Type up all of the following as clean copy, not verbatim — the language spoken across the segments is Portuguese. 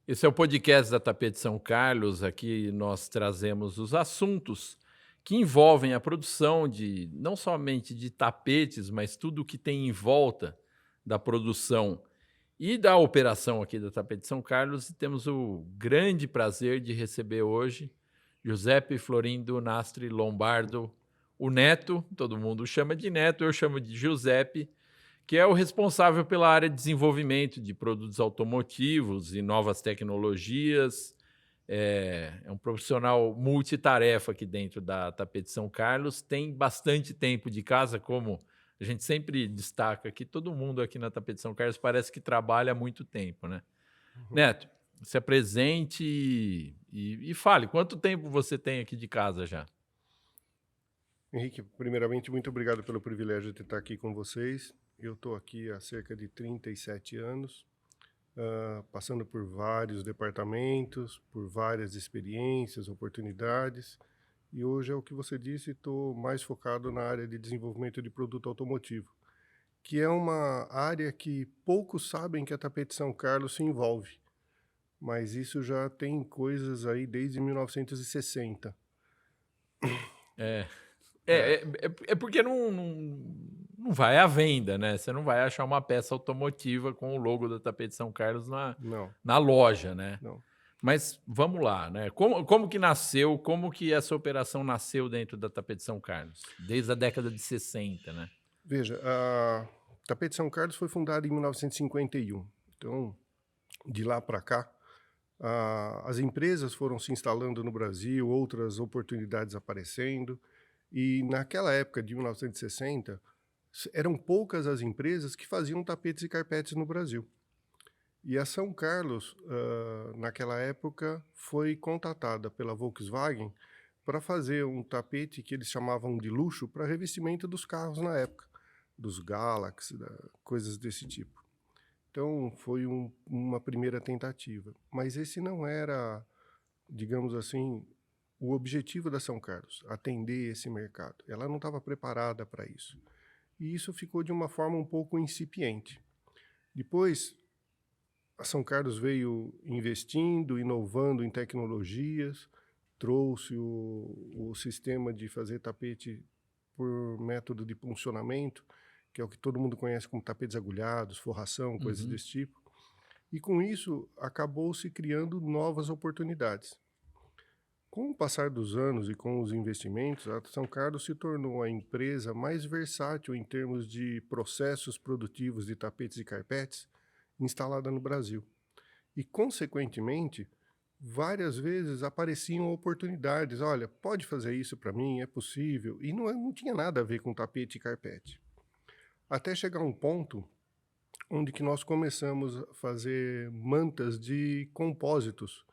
Esse é o podcast da Tapete São Carlos. Aqui nós trazemos os assuntos que envolvem a produção de não somente de tapetes, mas tudo o que tem em volta da produção e da operação aqui da Tapete São Carlos. E temos o grande prazer de receber hoje Giuseppe Florindo Nastri Lombardo, o Neto. Todo mundo chama de Neto, eu chamo de Giuseppe, que é o responsável pela área de desenvolvimento de produtos automotivos e novas tecnologias. É um profissional multitarefa aqui dentro da Tapete São Carlos, tem bastante tempo de casa, como a gente sempre destaca aqui, todo mundo aqui na Tapete São Carlos parece que trabalha há muito tempo, né? Uhum. Neto, se apresente e fale, quanto tempo você tem aqui de casa já? Henrique, primeiramente, muito obrigado pelo privilégio de estar aqui com vocês. Eu estou aqui há cerca de 37 anos, passando por vários departamentos, por várias experiências, oportunidades. E hoje é o que você disse, estou mais focado na área de desenvolvimento de produto automotivo, que é uma área que poucos sabem que a Tapete São Carlos se envolve, mas isso já tem coisas aí desde 1960. É, É, é porque não vai à venda, né? Você não vai achar uma peça automotiva com o logo da Tapete São Carlos não, na loja, né? não. Mas vamos lá, né? Como que nasceu, como que essa operação nasceu dentro da Tapete São Carlos? Desde a década de 60, né? Veja, a Tapete São Carlos foi fundada em 1951. Então, de lá para cá, as empresas foram se instalando no Brasil, outras oportunidades aparecendo. E naquela época de 1960, eram poucas as empresas que faziam tapetes e carpetes no Brasil. E a São Carlos, naquela época, foi contatada pela Volkswagen para fazer um tapete que eles chamavam de luxo para revestimento dos carros na época, dos Galaxy, coisas desse tipo. Então, foi uma primeira tentativa. Mas esse não era, digamos assim, o objetivo da São Carlos, atender esse mercado. Ela não estava preparada para isso. E isso ficou de uma forma um pouco incipiente. Depois, a São Carlos veio investindo, inovando em tecnologias, trouxe o sistema de fazer tapete por método de puncionamento, que é o que todo mundo conhece como tapetes agulhados, forração, coisas Uhum. desse tipo. E com isso, acabou se criando novas oportunidades. Com o passar dos anos e com os investimentos, a São Carlos se tornou a empresa mais versátil em termos de processos produtivos de tapetes e carpetes instalada no Brasil. E, consequentemente, várias vezes apareciam oportunidades. Olha, pode fazer isso para mim, é possível. E não tinha nada a ver com tapete e carpete. Até chegar um ponto onde que nós começamos a fazer mantas de compósitos,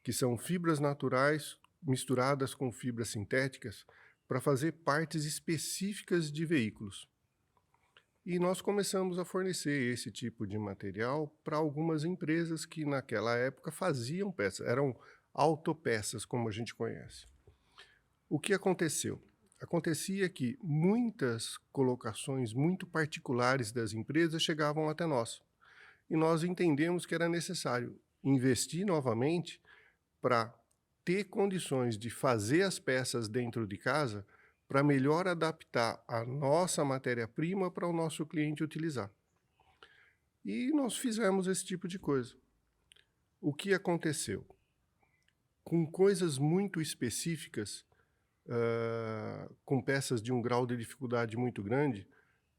que são fibras naturais misturadas com fibras sintéticas para fazer partes específicas de veículos. E nós começamos a fornecer esse tipo de material para algumas empresas que naquela época faziam peças, eram autopeças, como a gente conhece. O que aconteceu? Acontecia que muitas colocações muito particulares das empresas chegavam até nós. E nós entendemos que era necessário investir novamente para ter condições de fazer as peças dentro de casa para melhor adaptar a nossa matéria-prima para o nosso cliente utilizar. E nós fizemos esse tipo de coisa. O que aconteceu? Com coisas muito específicas, com peças de um grau de dificuldade muito grande,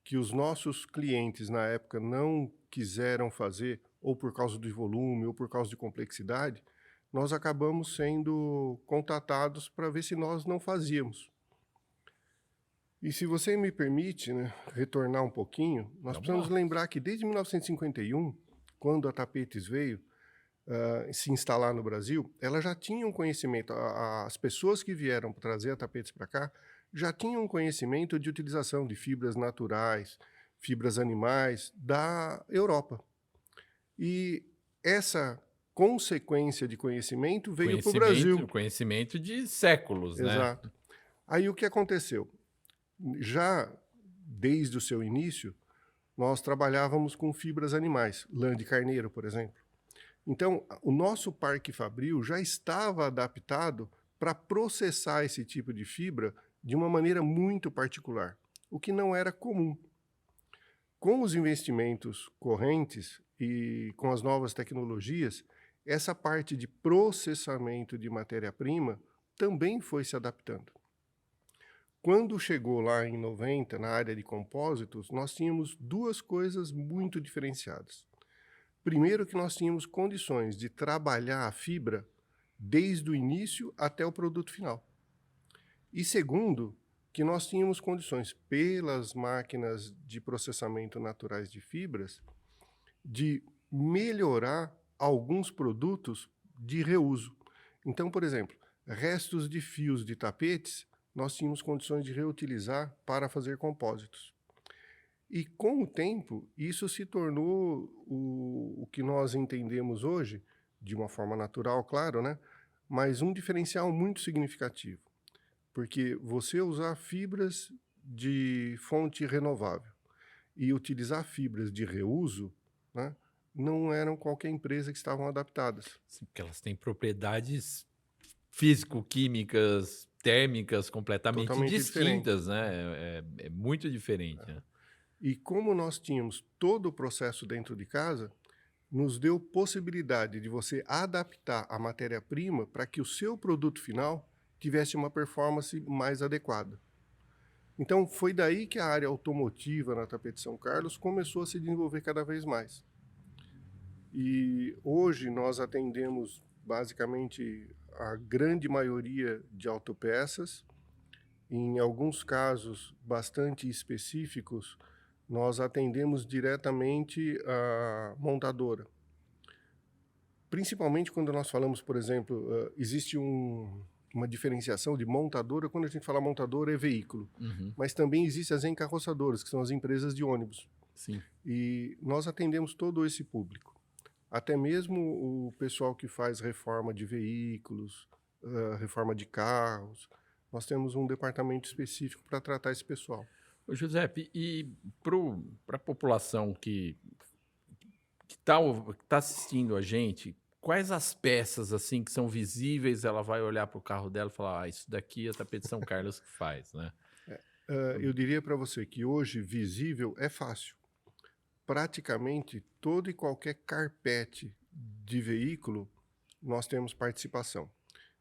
que os nossos clientes na época não quiseram fazer, ou por causa do volume, ou por causa de complexidade, nós acabamos sendo contatados para ver se nós não fazíamos. E se você me permite, né, retornar um pouquinho, nós Vamos precisamos lá. lembrar que desde 1951, quando a Tapetes veio se instalar no Brasil, ela já tinha um conhecimento, as pessoas que vieram trazer a Tapetes para cá já tinham um conhecimento de utilização de fibras naturais, fibras animais da Europa. E essa consequência de conhecimento veio para o Brasil. Conhecimento de séculos, né? Exato. Aí o que aconteceu? Já desde o seu início, nós trabalhávamos com fibras animais, lã de carneiro, por exemplo. Então, o nosso parque fabril já estava adaptado para processar esse tipo de fibra de uma maneira muito particular, o que não era comum. Com os investimentos correntes e com as novas tecnologias, essa parte de processamento de matéria-prima também foi se adaptando. Quando chegou lá em 90, na área de compósitos, nós tínhamos duas coisas muito diferenciadas. Primeiro, que nós tínhamos condições de trabalhar a fibra desde o início até o produto final. E segundo, que nós tínhamos condições, pelas máquinas de processamento naturais de fibras, de melhorar alguns produtos de reuso. Então, por exemplo, restos de fios de tapetes, nós tínhamos condições de reutilizar para fazer compósitos. E com o tempo, isso se tornou o que nós entendemos hoje, de uma forma natural, claro, né? Mas um diferencial muito significativo. Porque você usar fibras de fonte renovável e utilizar fibras de reuso, né, não eram qualquer empresa que estavam adaptadas. Sim, porque elas têm propriedades físico-químicas, térmicas completamente Totalmente diferente. distintas, né? É muito diferente, né? E como nós tínhamos todo o processo dentro de casa, nos deu possibilidade de você adaptar a matéria-prima para que o seu produto final tivesse uma performance mais adequada. Então, foi daí que a área automotiva na Tapete São Carlos começou a se desenvolver cada vez mais. E hoje nós atendemos basicamente a grande maioria de autopeças. Em alguns casos bastante específicos, nós atendemos diretamente a montadora. Principalmente quando nós falamos, por exemplo, existe uma diferenciação de montadora. Quando a gente fala montadora, é veículo. Uhum, Mas também existem as encarroçadoras, que são as empresas de ônibus. sim. E nós atendemos todo esse público. Até mesmo o pessoal que faz reforma de veículos, reforma de carros. Nós temos um departamento específico para tratar esse pessoal. Ô, Giuseppe, e para a população que está assistindo a gente, quais as peças assim que são visíveis, ela vai olhar para o carro dela e falar, ah, isso daqui é a Tapete São Carlos que faz, né? Eu diria para você que hoje visível é fácil. Praticamente todo e qualquer carpete de veículo nós temos participação.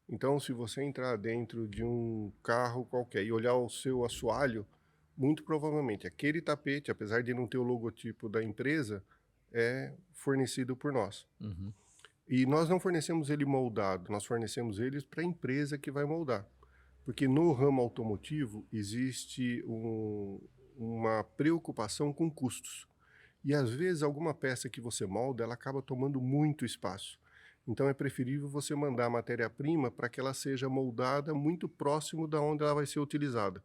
Então, se você entrar dentro de um carro qualquer e olhar o seu assoalho, muito provavelmente aquele tapete, apesar de não ter o logotipo da empresa, é fornecido por nós. Uhum. E nós não fornecemos ele moldado, nós fornecemos eles para a empresa que vai moldar. Porque no ramo automotivo existe uma preocupação com custos. E às vezes alguma peça que você molda, ela acaba tomando muito espaço. Então é preferível você mandar a matéria-prima para que ela seja moldada muito próximo da onde ela vai ser utilizada.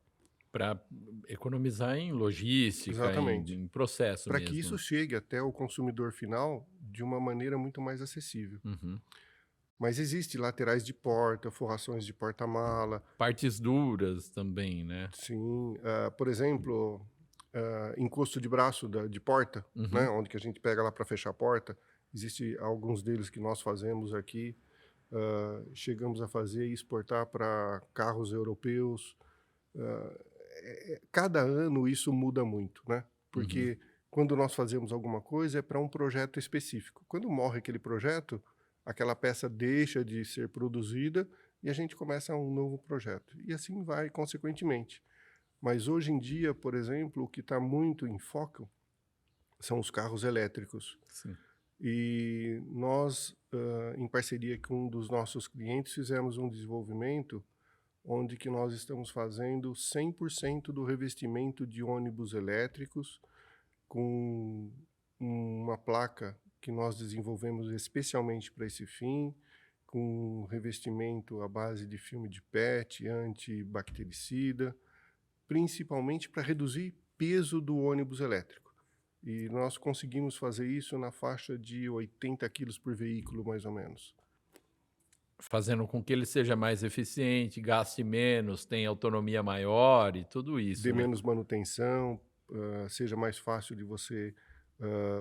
Para economizar em logística, Exatamente. em processo Para que mesmo. isso chegue até o consumidor final de uma maneira muito mais acessível. Uhum. Mas existe laterais de porta, forrações de porta-mala. Partes duras também, né? Sim, por exemplo, encosto de braço de porta, né, onde que a gente pega lá para fechar a porta. Existem alguns deles que nós fazemos aqui. Chegamos a fazer e exportar para carros europeus. Cada ano isso muda muito, né? Porque quando nós fazemos alguma coisa é para um projeto específico. Quando morre aquele projeto, aquela peça deixa de ser produzida e a gente começa um novo projeto. E assim vai consequentemente. Mas hoje em dia, por exemplo, o que está muito em foco são os carros elétricos. Sim. E nós, em parceria com um dos nossos clientes, fizemos um desenvolvimento onde que nós estamos fazendo 100% do revestimento de ônibus elétricos com uma placa que nós desenvolvemos especialmente para esse fim, com revestimento à base de filme de PET, antibactericida, principalmente para reduzir peso do ônibus elétrico. E nós conseguimos fazer isso na faixa de 80 quilos por veículo, mais ou menos. Fazendo com que ele seja mais eficiente, gaste menos, tenha autonomia maior e tudo isso, Dê né? menos manutenção, seja mais fácil de você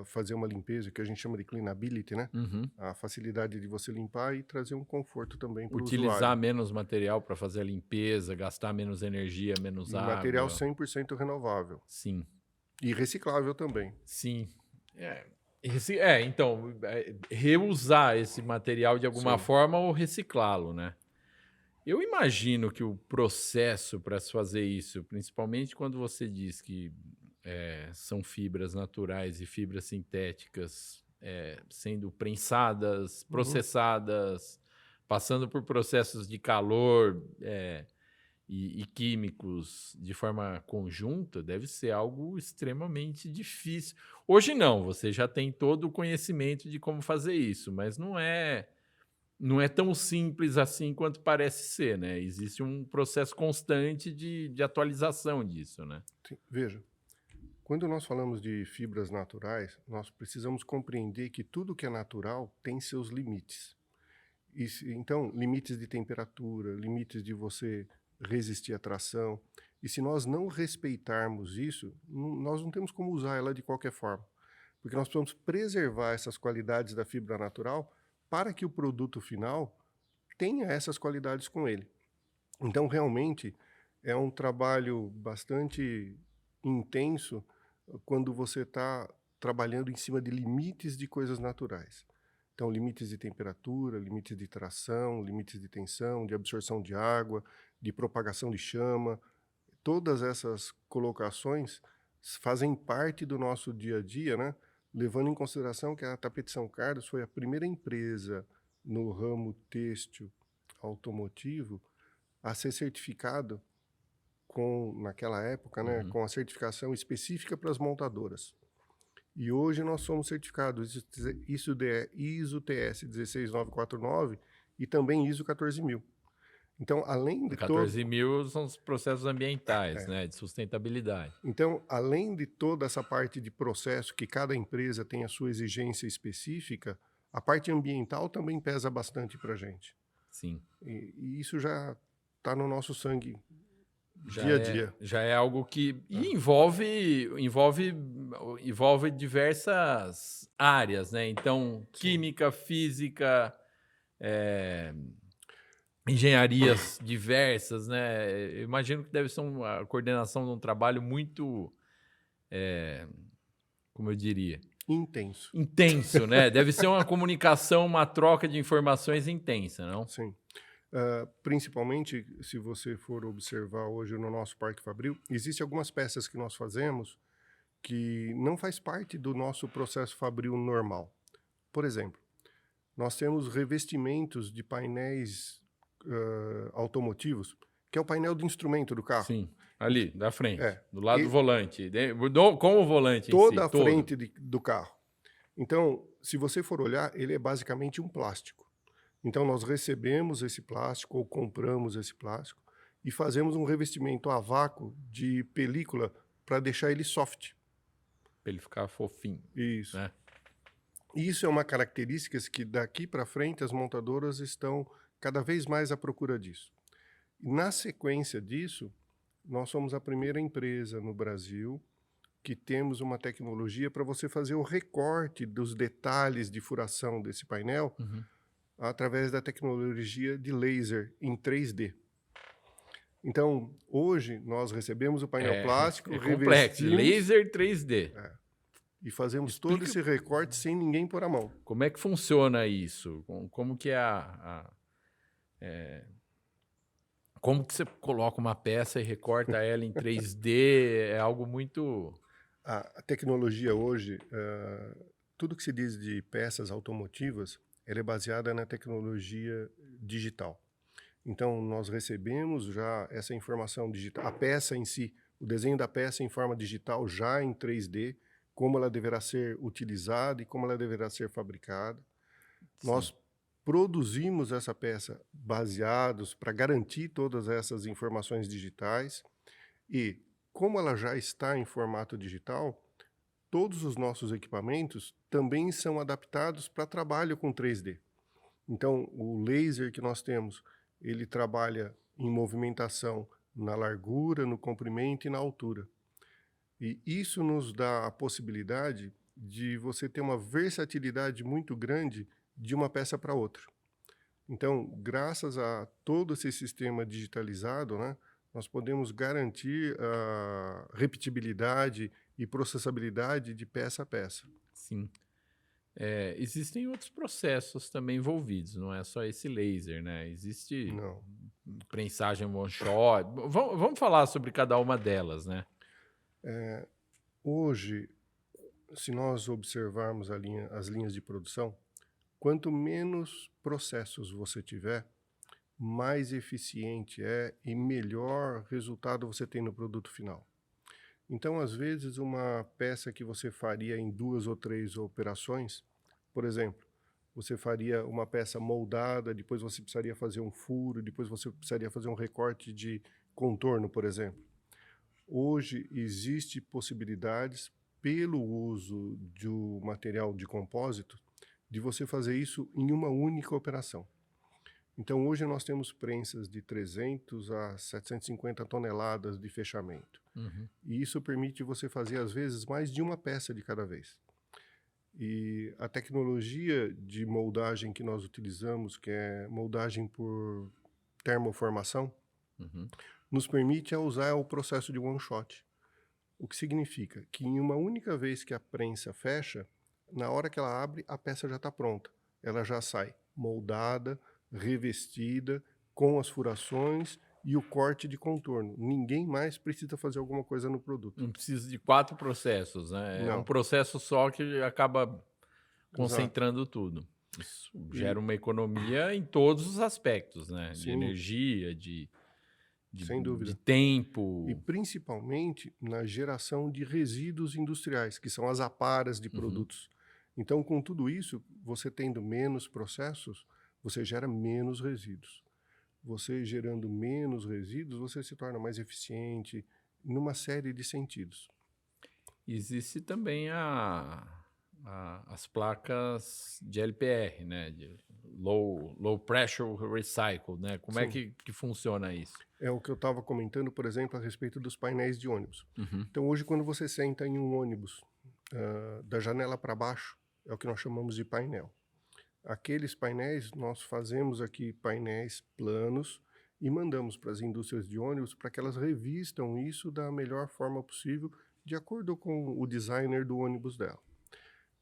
fazer uma limpeza, que a gente chama de cleanability, né? Uhum. A facilidade de você limpar e trazer um conforto também para o Utilizar usuário. menos material para fazer a limpeza, gastar menos energia, menos Material água. 100% renovável Sim, e reciclável também. sim. Então, reusar esse material de alguma Sim. forma ou reciclá-lo, né? Eu imagino que o processo para se fazer isso, principalmente quando você diz que são fibras naturais e fibras sintéticas sendo prensadas, Uhum. processadas, passando por processos de calor e químicos de forma conjunta, deve ser algo extremamente difícil. Hoje não, você já tem todo o conhecimento de como fazer isso, mas não é tão simples assim quanto parece ser, né? Existe um processo constante de atualização disso, né? Sim. Veja, quando nós falamos de fibras naturais, nós precisamos compreender que tudo que é natural tem seus limites. Então, limites de temperatura, limites de você resistir à tração. E se nós não respeitarmos isso, nós não temos como usar ela de qualquer forma. Porque nós precisamos preservar essas qualidades da fibra natural para que o produto final tenha essas qualidades com ele. Então, realmente, é um trabalho bastante intenso quando você está trabalhando em cima de limites de coisas naturais. Então, limites de temperatura, limites de tração, limites de tensão, de absorção de água, de propagação de chama. Todas essas colocações fazem parte do nosso dia a dia, né? Levando em consideração que a Tapete São Carlos foi a primeira empresa no ramo têxtil automotivo a ser certificado naquela época, né, Uhum. com a certificação específica para as montadoras. E hoje nós somos certificados ISO TS 16949 e também ISO 14000. Então, além de todo, 14.000 são os processos ambientais, né, de sustentabilidade. então, além de toda essa parte de processo que cada empresa tem a sua exigência específica, a parte ambiental também pesa bastante para a gente. Sim. E isso já está no nosso sangue Já dia a é, dia. já é algo que envolve diversas áreas, né? Então, Sim. química, física, eh, engenharias diversas, né? Eu imagino que deve ser a coordenação de um trabalho muito, como eu diria, Intenso. intenso, né? Deve ser uma comunicação, uma troca de informações intensa, não? Sim. Principalmente, se você for observar hoje no nosso Parque Fabril, existem algumas peças que nós fazemos que não faz parte do nosso processo fabril normal. Por exemplo, nós temos revestimentos de painéis automotivos, que é o painel do instrumento do carro. Sim, ali, da frente, É, do lado do e volante, com o volante em si, toda a todo. frente do carro. Então, se você for olhar, ele é basicamente um plástico. Então, nós recebemos esse plástico ou compramos esse plástico e fazemos um revestimento a vácuo de película para deixar ele soft. Pra ele ficar fofinho, Isso. né? Isso é uma característica que daqui para frente as montadoras estão cada vez mais à procura disso. E na sequência disso, nós somos a primeira empresa no Brasil que temos uma tecnologia para você fazer o recorte dos detalhes de furação desse painel Uhum. através da tecnologia de laser em 3D. Então, hoje, nós recebemos o painel plástico, É complexo, revestimos laser 3D. e fazemos todo Explica esse recorte sem ninguém pôr a mão. como é que funciona isso, como que como que você coloca uma peça e recorta ela em 3D, é algo muito... A tecnologia hoje, tudo que se diz de peças automotivas, ela é baseada na tecnologia digital. Então, nós recebemos já essa informação digital, a peça em si, o desenho da peça em forma digital já em 3D, como ela deverá ser utilizada e como ela deverá ser fabricada. Sim. Nós produzimos essa peça baseados para garantir todas essas informações digitais e, como ela já está em formato digital, todos os nossos equipamentos também são adaptados para trabalho com 3D. Então, o laser que nós temos, ele trabalha em movimentação na largura, no comprimento e na altura. E isso nos dá a possibilidade de você ter uma versatilidade muito grande de uma peça para outra. Então, graças a todo esse sistema digitalizado, né, nós podemos garantir a repetibilidade e processabilidade de peça a peça. Sim. Existem outros processos também envolvidos, não é só esse laser, né? Existe Não. prensagem one-shot. Vamos falar sobre cada uma delas, né? Hoje, se nós observarmos as linhas de produção, quanto menos processos você tiver, mais eficiente é e melhor resultado você tem no produto final. Então, às vezes, uma peça que você faria em 2 ou 3 operações, por exemplo, você faria uma peça moldada, depois você precisaria fazer um furo, depois você precisaria fazer um recorte de contorno, por exemplo. Hoje, existe possibilidades, pelo uso do material de compósito, de você fazer isso em uma única operação. Então, hoje nós temos prensas de 300 a 750 toneladas de fechamento. Uhum. E isso permite você fazer, às vezes, mais de uma peça de cada vez. E a tecnologia de moldagem que nós utilizamos, que é moldagem por termoformação, Uhum. nos permite usar o processo de one-shot. O que significa que em uma única vez que a prensa fecha, na hora que ela abre, a peça já está pronta. Ela já sai moldada, revestida, com as furações e o corte de contorno. Ninguém mais precisa fazer alguma coisa no produto. Não precisa de 4 processos, né? É um Não, processo só que acaba exato. concentrando tudo. Isso E, gera uma economia em todos os aspectos, né? De sim, energia, de, sem de dúvida. E tempo. principalmente na geração de resíduos industriais, que são as aparas de Uhum. produtos. Então, com tudo isso, você tendo menos processos, você gera menos resíduos. Você gerando menos resíduos, você se torna mais eficiente numa série de sentidos. Existe também as placas de LPR, né? De low Pressure Recycle, né? Como é Sim, que funciona isso? é o que eu estava comentando, por exemplo, a respeito dos painéis de ônibus. Uhum. Então, hoje, quando você senta em um ônibus, da janela para baixo, é o que nós chamamos de painel. Aqueles painéis, nós fazemos aqui painéis planos e mandamos para as indústrias de ônibus para que elas revistam isso da melhor forma possível, de acordo com o designer do ônibus dela.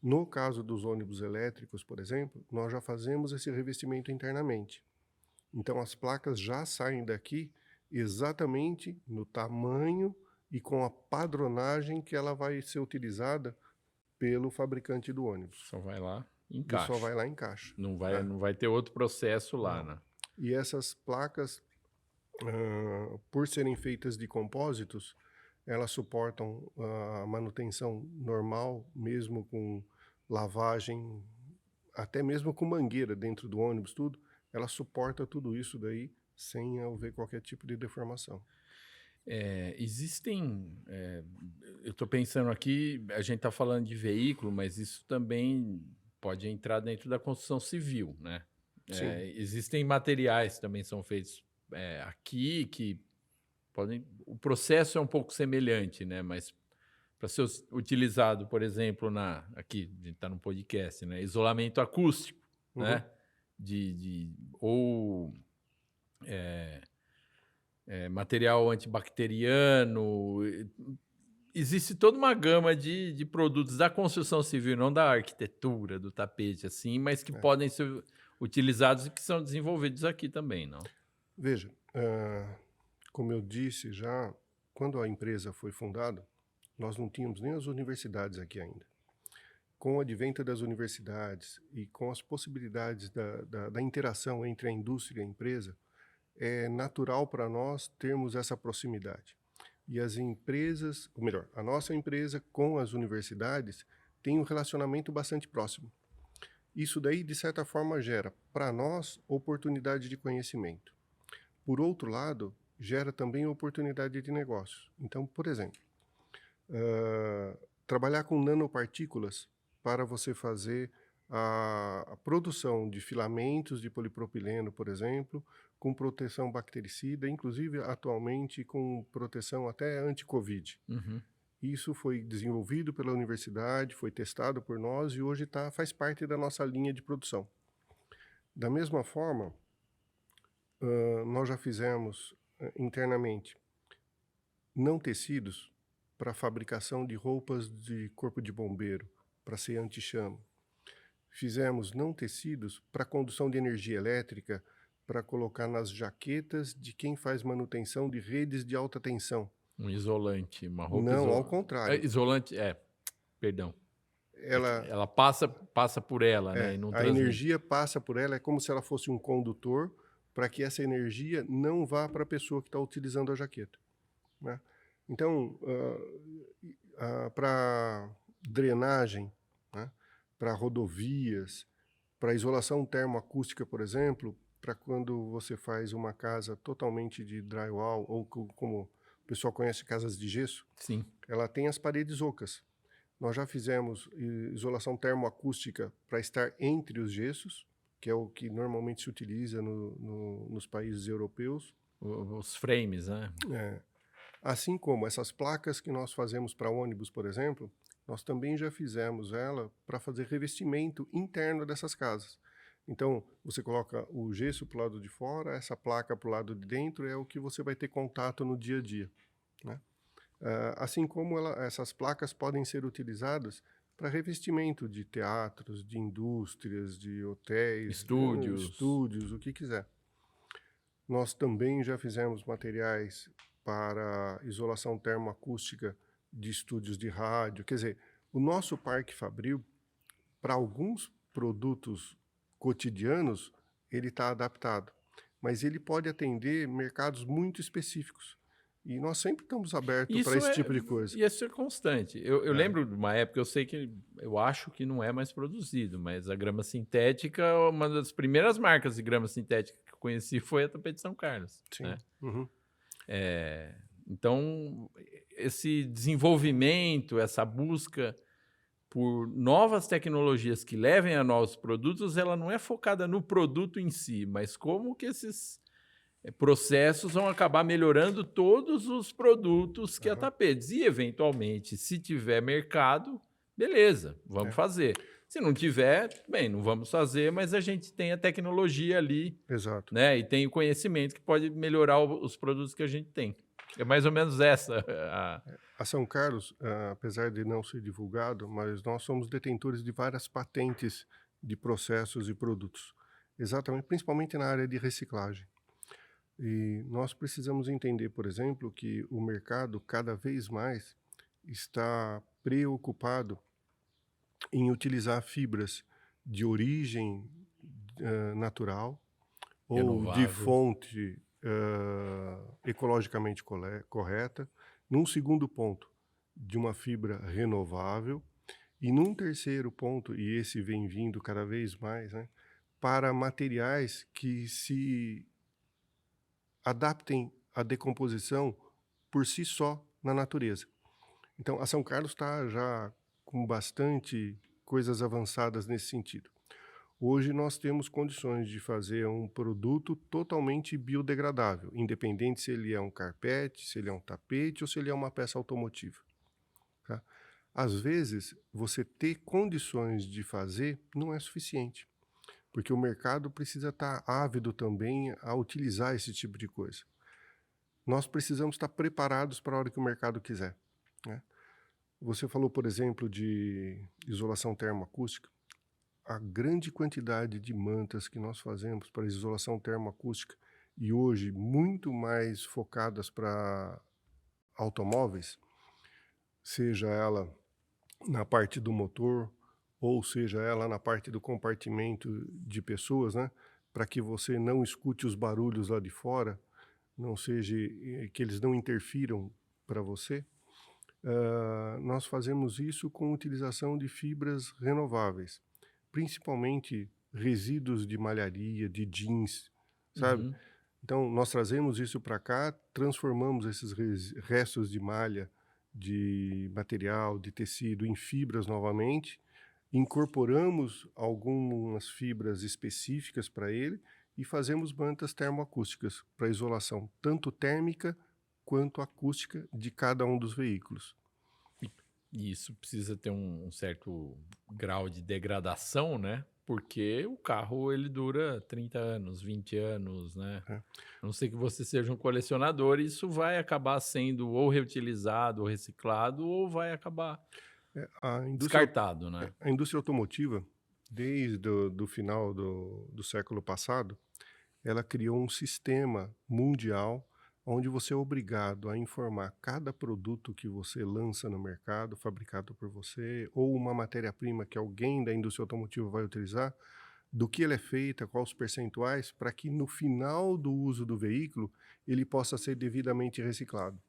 No caso dos ônibus elétricos, por exemplo, nós já fazemos esse revestimento internamente. Então, as placas já saem daqui exatamente no tamanho e com a padronagem que ela vai ser utilizada pelo fabricante do ônibus. Só vai lá e E só encaixa. vai lá e encaixa. Não vai ter outro processo lá, Não. né? E essas placas, por serem feitas de compósitos, elas suportam a manutenção normal, mesmo com lavagem, até mesmo com mangueira dentro do ônibus, tudo. Ela suporta tudo isso daí sem haver qualquer tipo de deformação. Eu estou pensando aqui, a gente está falando de veículo, mas isso também pode entrar dentro da construção civil, né? Sim, Existem materiais que também são feitos aqui que podem. O processo é um pouco semelhante, né? Mas para ser utilizado, por exemplo, aqui a gente está no podcast, né? Isolamento acústico, uhum, né? Ou material antibacteriano. Existe toda uma gama de produtos da construção civil, não da arquitetura, do tapete, assim, mas que é. podem ser utilizados e que são desenvolvidos aqui também, não? Veja, como eu disse já, quando a empresa foi fundada, nós não tínhamos nem as universidades aqui ainda. Com o advento das universidades e com as possibilidades da interação entre a indústria e a empresa, é natural para nós termos essa proximidade. E as empresas, ou melhor, a nossa empresa com as universidades tem um relacionamento bastante próximo. Isso daí, de certa forma, gera para nós oportunidade de conhecimento. Por outro lado, gera também oportunidade de negócios. Então, por exemplo, trabalhar com nanopartículas para você fazer a produção de filamentos de polipropileno, por exemplo, com proteção bactericida, inclusive atualmente com proteção até anti-Covid. Uhum. Isso foi desenvolvido pela universidade, foi testado por nós e hoje faz parte da nossa linha de produção. Da mesma forma, nós já fizemos internamente não tecidos para fabricação de roupas de corpo de bombeiro, para ser anti-chama. Fizemos não tecidos para condução de energia elétrica, para colocar nas jaquetas de quem faz manutenção de redes de alta tensão. Um isolante, uma roupa Não, ao isolante. contrário. Isolante, perdão. Ela, Ela passa por ela, né? E não a transmite. energia passa por ela, é como se ela fosse um condutor para que essa energia não vá para a pessoa que está utilizando a jaqueta, né? Então, para drenagem, né, para rodovias, para isolação termoacústica, por exemplo, para quando você faz uma casa totalmente de drywall, ou como o pessoal conhece, casas de gesso, Sim. ela tem as paredes ocas. Nós já fizemos isolação termoacústica para estar entre os gessos, que é o que normalmente se utiliza nos países europeus. Os frames, né? Assim como essas placas que nós fazemos para ônibus, por exemplo, nós também já fizemos ela para fazer revestimento interno dessas casas. Então, você coloca o gesso para o lado de fora, essa placa para o lado de dentro é o que você vai ter contato no dia a dia, né? Assim como essas placas podem ser utilizadas para revestimento de teatros, de indústrias, de hotéis, estúdios, o que quiser. Nós também já fizemos materiais para isolação termoacústica de estúdios de rádio. Quer dizer, o nosso Parque Fabril, para alguns produtos cotidianos, ele está adaptado, mas ele pode atender mercados muito específicos. E nós sempre estamos abertos para esse tipo de coisa. E isso é constante. Eu lembro de uma época, eu acho que não é mais produzido, mas a grama sintética, uma das primeiras marcas de grama sintética que eu conheci foi a Tapete São Carlos. Sim. Né? Uhum. Então, esse desenvolvimento, essa busca por novas tecnologias que levem a novos produtos, ela não é focada no produto em si, mas como que esses processos vão acabar melhorando todos os produtos que a Tapetes. E, eventualmente, se tiver mercado, beleza, vamos fazer. Se não tiver, bem, não vamos fazer, mas a gente tem a tecnologia ali. Exato. Né? E tem o conhecimento que pode melhorar os produtos que a gente tem. É mais ou menos essa. A São Carlos, apesar de não ser divulgado, mas nós somos detentores de várias patentes de processos e produtos. Exatamente, principalmente na área de reciclagem. E nós precisamos entender, por exemplo, que o mercado cada vez mais está preocupado em utilizar fibras de origem natural ou de Renovável. fonte ecologicamente correta. Num segundo ponto, de uma fibra renovável. E num terceiro ponto, e esse vem vindo cada vez mais, né, para materiais que se adaptem à decomposição por si só na natureza. Então, a São Carlos está já com bastante coisas avançadas nesse sentido. Hoje nós temos condições de fazer um produto totalmente biodegradável, independente se ele é um carpete, se ele é um tapete ou se ele é uma peça automotiva. Tá? Às vezes, você ter condições de fazer não é suficiente, porque o mercado precisa estar ávido também a utilizar esse tipo de coisa. Nós precisamos estar preparados para a hora que o mercado quiser, né? Você falou, por exemplo, de isolação termoacústica. A grande quantidade de mantas que nós fazemos para isolação termoacústica e hoje muito mais focadas para automóveis, seja ela na parte do motor ou seja ela na parte do compartimento de pessoas, né, para que você não escute os barulhos lá de fora, não seja que eles não interfiram para você. Nós fazemos isso com utilização de fibras renováveis, principalmente resíduos de malharia, de jeans, sabe? Então, nós trazemos isso para cá, transformamos esses restos de malha, de material, de tecido em fibras novamente, incorporamos algumas fibras específicas para ele e fazemos mantas termoacústicas para isolação tanto térmica quanto acústica de cada um dos veículos. E isso precisa ter um certo grau de degradação, né? Porque o carro ele dura 30 anos, 20 anos, né? Né? A não ser que você seja um colecionador, isso vai acabar sendo ou reutilizado ou reciclado, ou vai acabar A descartado, né? a indústria automotiva, desde o do final do século passado, ela criou um sistema mundial onde você é obrigado a informar cada produto que você lança no mercado, fabricado por você, ou uma matéria-prima que alguém da indústria automotiva vai utilizar, do que ela é feita, quais os percentuais, para que no final do uso do veículo ele possa ser devidamente reciclado.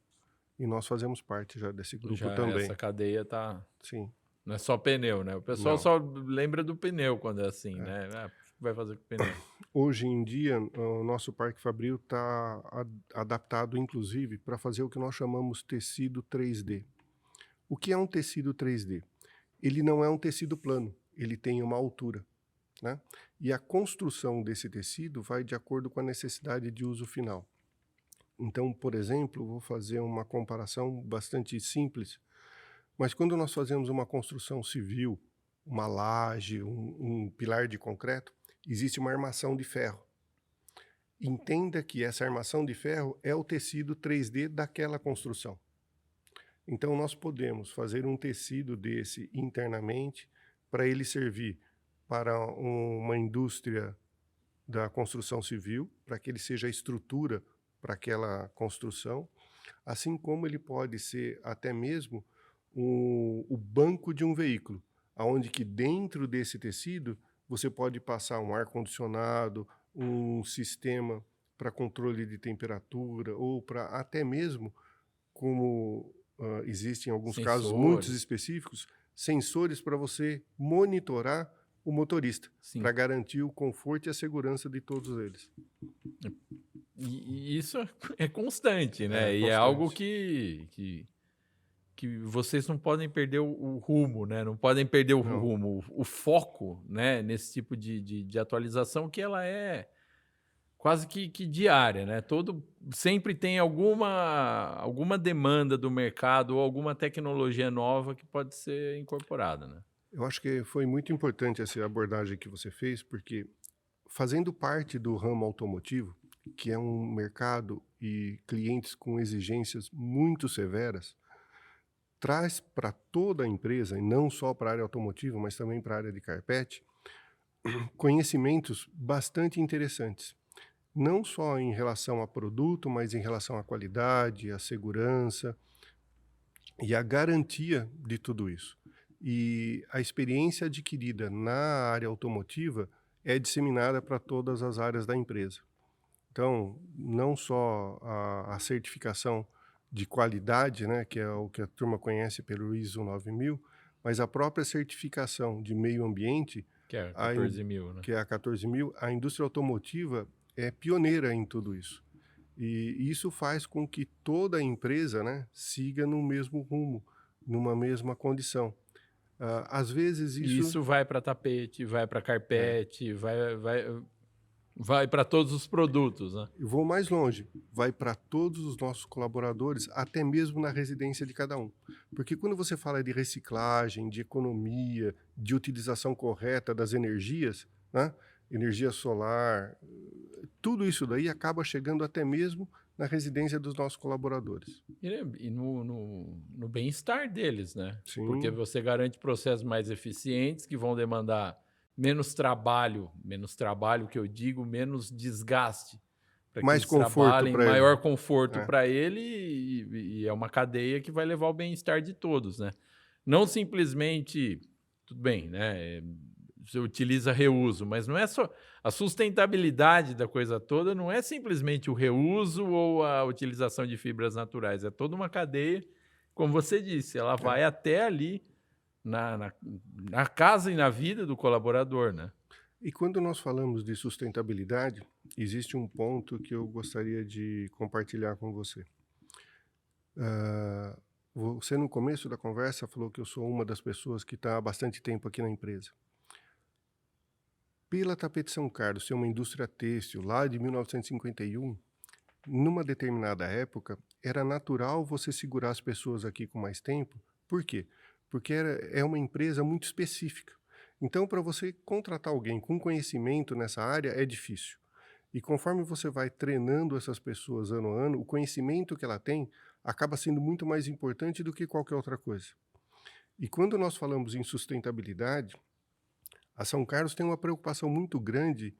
E nós fazemos parte já desse grupo Já essa também. cadeia tá. Sim, Não é só pneu, né? O pessoal não. só lembra do pneu quando é assim, É. né? Ah, o que vai fazer com o pneu? Hoje em dia, o nosso parque fabril está adaptado, inclusive, para fazer o que nós chamamos tecido 3D. O que é um tecido 3D? Ele não é um tecido plano, ele tem uma altura, né? E a construção desse tecido vai de acordo com a necessidade de uso final. Então, por exemplo, vou fazer uma comparação bastante simples, mas quando nós fazemos uma construção civil, uma laje, um pilar de concreto, existe uma armação de ferro. Entenda que essa armação de ferro é o tecido 3D daquela construção. Então, nós podemos fazer um tecido desse internamente para ele servir para uma indústria da construção civil, para que ele seja a estrutura para aquela construção, assim como ele pode ser até mesmo o banco de um veículo, aonde que dentro desse tecido você pode passar um ar-condicionado, um sistema para controle de temperatura, ou para até mesmo, como existem alguns casos muito Sensores. específicos, sensores para você monitorar o motorista, Sim. para garantir o conforto e a segurança de todos eles. E isso é constante, né? É E é algo constante. que vocês não podem perder o rumo, né? Não podem perder o Não, rumo, o foco, né? Nesse tipo de atualização que ela é quase que diária, né? Sempre tem alguma demanda do mercado ou alguma tecnologia nova que pode ser incorporada, né? eu acho que foi muito importante essa abordagem que você fez, porque fazendo parte do ramo automotivo, que é um mercado e clientes com exigências muito severas, traz para toda a empresa, e não só para a área automotiva, mas também para a área de carpete, conhecimentos bastante interessantes. Não só em relação a produto, mas em relação à qualidade, à segurança e à garantia de tudo isso. E a experiência adquirida na área automotiva é disseminada para todas as áreas da empresa. Então, não só a certificação de qualidade, né, que é o que a turma conhece pelo ISO 9000, mas a própria certificação de meio ambiente, Que é a in 14.000, né? que é a 14000, a indústria automotiva é pioneira em tudo isso. E isso faz com que toda a empresa, né, siga no mesmo rumo, numa mesma condição. Às vezes E isso isso vai para tapete, vai para é. carpete, vai para todos os produtos, né? Eu vou mais longe, vai para todos os nossos colaboradores, até mesmo na residência de cada um. Porque quando você fala de reciclagem, de economia, de utilização correta das energias, né? Energia solar, tudo isso daí acaba chegando até mesmo na residência dos nossos colaboradores. E no bem-estar deles, né? Porque Sim, você garante processos mais eficientes que vão demandar menos trabalho que eu digo, menos desgaste para que mais eles conforto trabalhem, para ele. maior conforto É. para ele e é uma cadeia que vai levar ao bem-estar de todos, né? Não simplesmente, tudo bem, né? Você utiliza reuso, mas não é só a sustentabilidade da coisa toda, não é simplesmente o reuso ou a utilização de fibras naturais, é toda uma cadeia, como você disse, ela É. vai até ali na casa e na vida do colaborador, né? E quando nós falamos de sustentabilidade, existe um ponto que eu gostaria de compartilhar com você. Ah, você, no começo da conversa, falou que eu sou uma das pessoas que está há bastante tempo aqui na empresa. Pela Tapete São Carlos ser uma indústria têxtil lá de 1951, numa determinada época, era natural você segurar as pessoas aqui com mais tempo. Por quê? porque é uma empresa muito específica. Então, para você contratar alguém com conhecimento nessa área é difícil. E conforme você vai treinando essas pessoas ano a ano, o conhecimento que ela tem acaba sendo muito mais importante do que qualquer outra coisa. E quando nós falamos em sustentabilidade, a São Carlos tem uma preocupação muito grande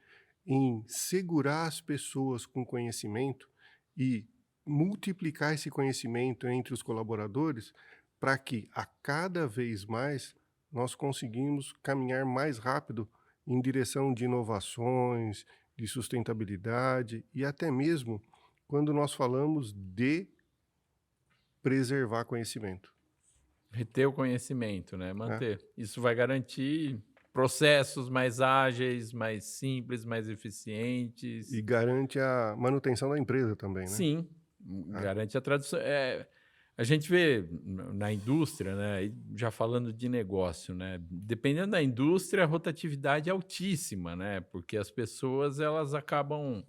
em segurar as pessoas com conhecimento e multiplicar esse conhecimento entre os colaboradores para que a cada vez mais nós conseguimos caminhar mais rápido em direção de inovações, de sustentabilidade e até mesmo quando nós falamos de preservar conhecimento. Reter o conhecimento, né? Né? Manter. Isso vai garantir processos mais ágeis, mais simples, mais eficientes. E garante a manutenção da empresa também, né? Sim, garante a tradução. A gente vê na indústria, né? E já falando de negócio, né? Dependendo da indústria, a rotatividade é altíssima, né? Porque as pessoas elas acabam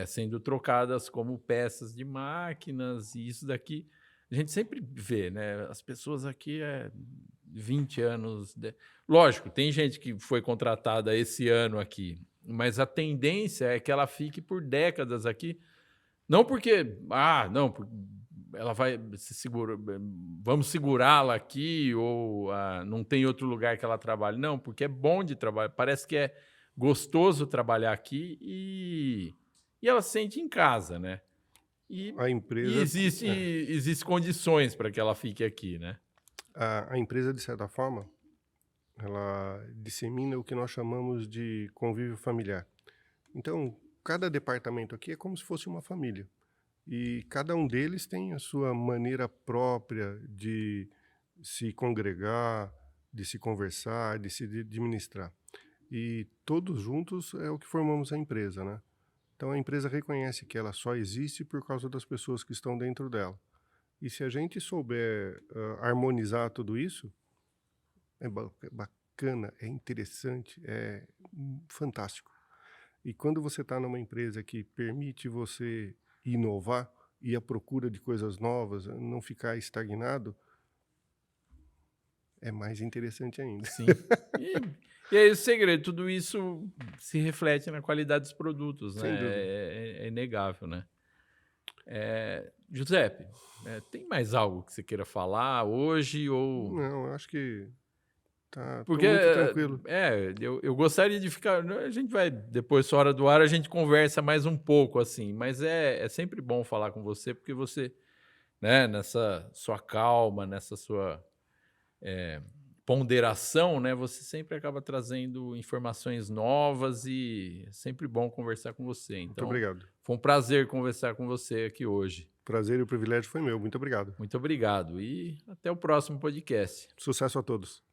sendo trocadas como peças de máquinas, e isso daqui a gente sempre vê, né? As pessoas aqui 20 anos. Lógico, tem gente que foi contratada esse ano aqui, mas a tendência é que ela fique por décadas aqui. Não porque, não, ela vai se segura, vamos segurá-la aqui ou não tem outro lugar que ela trabalhe. Não, porque é bom de trabalhar. Parece que é gostoso trabalhar aqui e ela se sente em casa, né? E A empresa, existe condições para que ela fique aqui, né? a empresa, de certa forma, ela dissemina o que nós chamamos de convívio familiar. Então, cada departamento aqui é como se fosse uma família. E cada um deles tem a sua maneira própria de se congregar, de se conversar, de se administrar. E todos juntos é o que formamos a empresa, né? Então a empresa reconhece que ela só existe por causa das pessoas que estão dentro dela. E se a gente souber harmonizar tudo isso, é bacana, é interessante, é fantástico. E quando você está numa empresa que permite você inovar, ir à procura de coisas novas, não ficar estagnado, é mais interessante ainda. Sim. E aí o segredo, tudo isso se reflete na qualidade dos produtos, né? Sem dúvida. É inegável, né? Giuseppe, tem mais algo que você queira falar hoje ou... Não, eu acho que tá Porque muito tranquilo. eu gostaria de ficar... A gente vai, depois, fora do ar, a gente conversa mais um pouco, assim. Mas é sempre bom falar com você, porque você, né, nessa sua calma, nessa sua ponderação, né, você sempre acaba trazendo informações novas e é sempre bom conversar com você. Então, Muito obrigado. foi um prazer conversar com você aqui hoje. Prazer e o privilégio foi meu. Muito obrigado. Muito obrigado e até o próximo podcast. Sucesso a todos.